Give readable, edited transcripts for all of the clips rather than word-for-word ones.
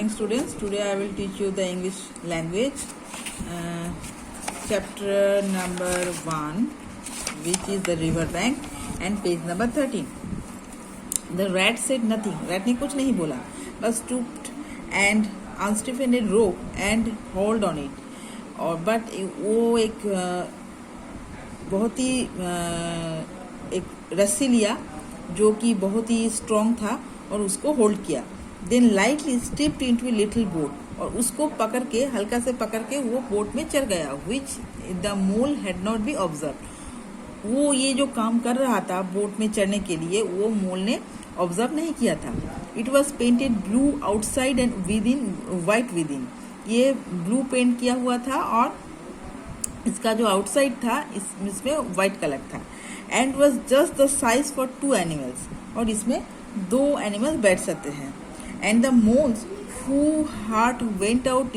morning students. Today I will teach you the English language, chapter number 1, which is the river bank, and page number 13. The rat said nothing. Rat ने कुछ नहीं बोला, but stooped and unstiffened a rope and hold on it. और but वो एक बहुत ही एक रस्सी लिया जो कि बहुत ही स्ट्रॉन्ग था और उसको होल्ड किया. Then lightly stepped into a little boat, और उसको पकड़ के हल्का से पकड़ के वो बोट में चढ़ गया. Which the mole had not be observe. वो ये जो काम कर रहा था बोट में चढ़ने के लिए वो मोल ने ऑब्जर्व नहीं किया था. It was painted blue outside and with in white with in. ये ब्लू पेंट किया हुआ था और इसका जो आउटसाइड था इसमें वाइट कलर था. And was just the size for 2 animals, और इसमें 2 एनिमल्स बैठ सकते हैं. And the mole's whole heart went out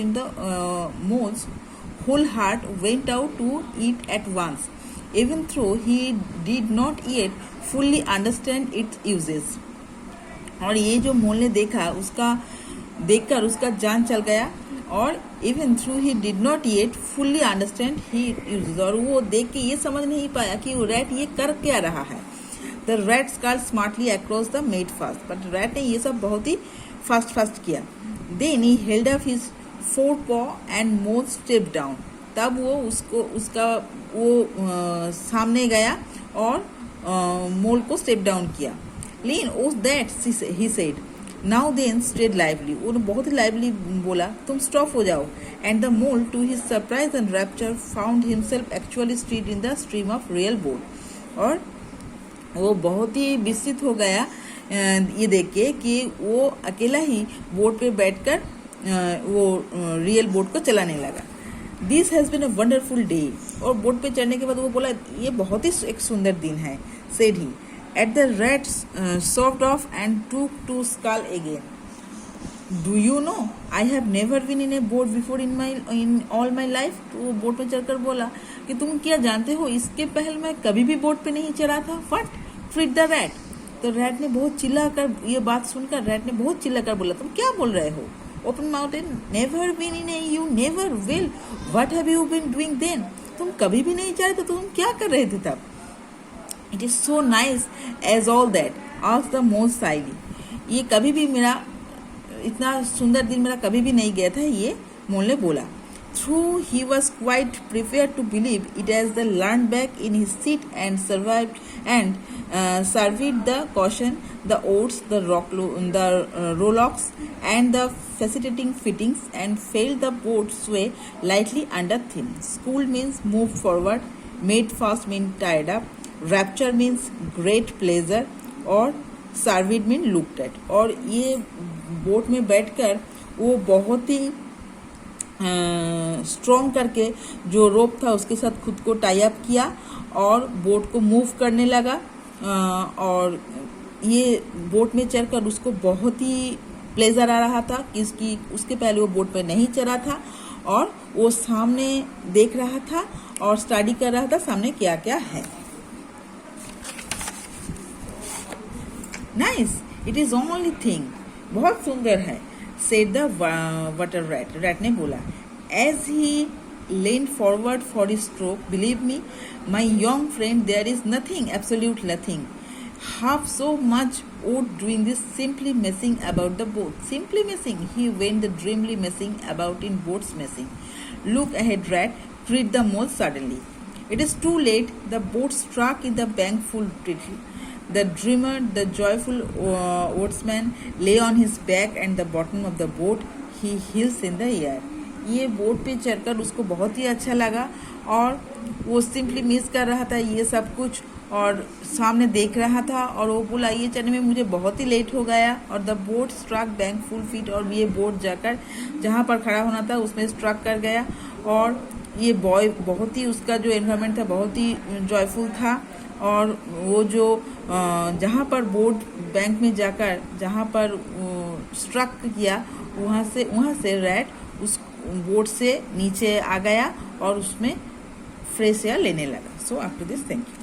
to eat at once, even though he did not yet fully understand its uses. और ये जो मोल ने देखा उसका देखकर उसका जान चल गया, और even though he did not yet fully understand its uses, और वो देख के ये समझ नहीं पाया कि वो रैट ये कर क्या रहा है. The rat scurried smartly across the made fast, but rat ने ये सब बहुत ही फास्ट किया. Then he held up his forepaw and mole stepped down. तब वो सामने गया और मोल को स्टेप डाउन किया. Lean, oh that, he said. Now then, stayed lively. उन्होंने बहुत ही लाइवली बोला, तुम स्टॉप हो जाओ. And the mole, to his surprise and rapture, found himself actually strayed in the stream of real boat. और वो बहुत ही विस्मित हो गया ये देख के कि वो अकेला ही बोट पे बैठकर वो रियल बोट को चलाने लगा. This has been a wonderful day. और बोट पे चढ़ने के बाद वो बोला ये बहुत ही एक सुंदर दिन है. Said he. At the rat soft off and took to scull again. Do you know I have never been in a boat before in all my life. तो वो बोट पे चढ़कर बोला कि तुम क्या जानते हो, इसके पहले मैं कभी भी बोट पे नहीं चढ़ा था. What, cried the rat. तो रैट ने बहुत चिल्लाकर, ये बात सुनकर रैट ने बहुत चिल्लाकर बोला, तुम क्या बोल रहे हो. Open mouth and never been in a, you never will. What have you been doing then. तुम कभी भी नहीं चाहे तो तुम क्या कर रहे थे तब. It is so nice as all that, asked the most shyly. ये कभी भी मेरा इतना सुंदर दिन मेरा कभी भी नहीं गया था, ये मोल ने बोला. Through he was quite prepared to believe it as the leaned back in his seat and surveyed the cushion, the oars, the rowlocks, and the facilitating fittings, and felt the boat sway lightly under him. School means moved forward, made fast means tied up, rapture means great pleasure, और surveyed means looked at. और ये boat में बैठकर वो बहुत ही strong करके जो रोप था उसके साथ खुद को टाई अप किया और बोट को मूव करने लगा. और ये बोट में चढ़कर उसको बहुत ही प्लेजर आ रहा था कि उसके पहले वो बोट में नहीं चढ़ा था, और वो सामने देख रहा था और स्टडी कर रहा था सामने क्या क्या है. Nice, it is only thing. बहुत सुंदर है. said the water rat. Rat ने बोला. As he leaned forward for his stroke, believe me, my young friend, there is nothing, absolute nothing, half so much worth doing this simply messing about the boat. Simply messing. He went the dreamily messing about in boats messing. Look ahead, rat, cried the mole suddenly. It is too late. The boat struck in the bank full quickly. The dreamer, the joyful oarsman, lay on his back and the bottom of the boat, he heels in the air. ये boat पे चढ़कर उसको बहुत ही अच्छा लगा, और वो simply miss कर रहा था ये सब कुछ, और सामने देख रहा था, और वो बोला ये चढ़ने में मुझे बहुत ही लेट हो गया. और the boat struck bank full feet, और ये बोट जाकर जहाँ पर खड़ा होना था उसमें स्ट्रक कर गया. और ये बॉय बहुत ही, उसका जो एनवायरनमेंट था बहुत ही जॉयफुल था. और वो जो जहाँ पर बोट बैंक में जाकर जहाँ पर स्ट्रक किया वहाँ से रैट उस बोट से नीचे आ गया और उसमें फ्रेश एयर लेने लगा. So after this, thank you.